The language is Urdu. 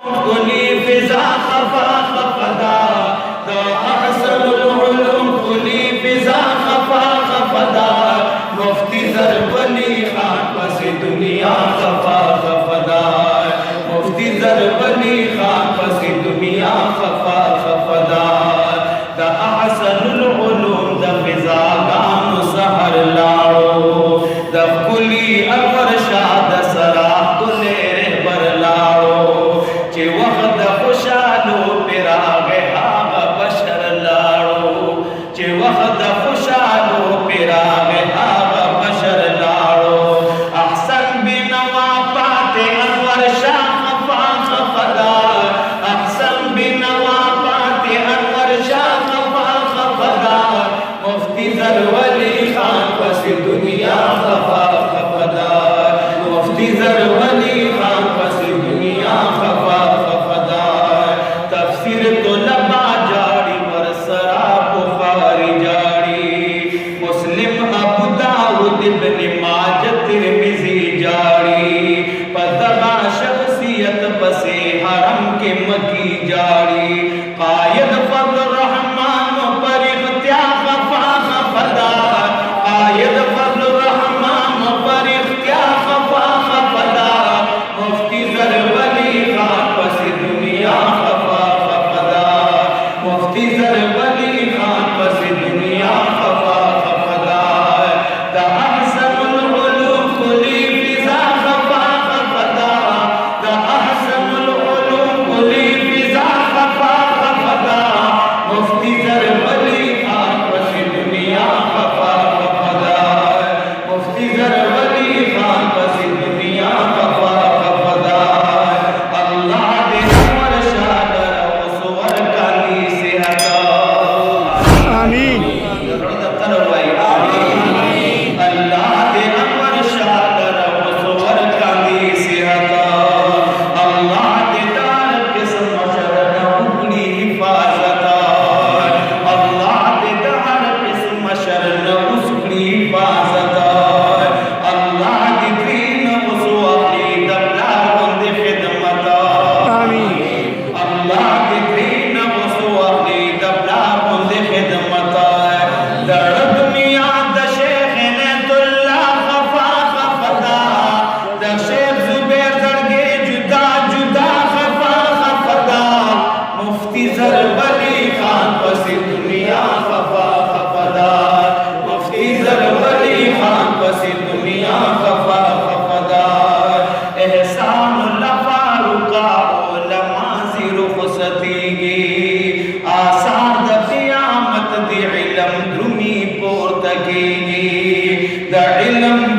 کلی فضا خفا خفدا دا احسن العلوم کلی فضا خفا خفدا مفتی ضربلی خان پس دنیا خفا خفدا مفتی ضربلی خان پس دنیا خفا خفدا دا احسن العلوم دا فضا گام سحر لاڑو دا کلی اکبر شاد سراح کلیر بر لاڑو چی وقت خوشالو پیراغ آغا بشر لاڑو چی وقت خوشالو پیراغ آغا بشر لاڑو احسن بنوا پات انور شاہ خفا خفدا احسن بنوا پات انور شاہ خفا خفدا مفتی ضرولی خان پس دنیا خفا خفدا مفتی ضرولی خان پس دنیا خفا خفدا تفسیر تو لبا جاری ورسرا بخاری جاری مسلم ابو داود ابن ماجہ ترمذی جاری پتغا شخصیت بسے حرم کے مکی جاری قائد فضل الرحمن پر اختیار خفا خفدا قائد فضل الرحمن پر اختیار خفا خفدا مفتی ضربلی خان پس دنیا خفا خفدا مفتی ضربلی خان پس دنیا خفا خفدا دا احسن العلوم کلی فضا خفا خفدا دا احسن العلوم کلی فضا خفا خفدا مفتی ضربلی خان پس دنیا خفا خفدا مفتی ضربلی خان پس دنیا خفا خفدا اللہ دے عمر شادر وصور کالی سے ہٹا آمین اللہ دے عمر شادر وصور کالی سے ہٹا اللہ دے دار قسم شرن اکڑی حفاظتا اللہ دے دار قسم شرن اکڑی حفاظتا اللہ دے دین وصوحی دبلا بند خدمتا آمین اللہ دے دین وصوحی دبلا بند خدمتا در دنیا دا شیخ نیت اللہ خفا خفدا دا شیخ زبیر درگے جدا جدا خفا خفدا مفتی ضربلی خان پس دنیا خفا خفدا مفتی ضربلی خان پس دنیا خفا خفدا احسان اللہ فاروقہ علماء زی رخصتی گی آثار دا قیامت دی علم درمی پورتگی گی دا علم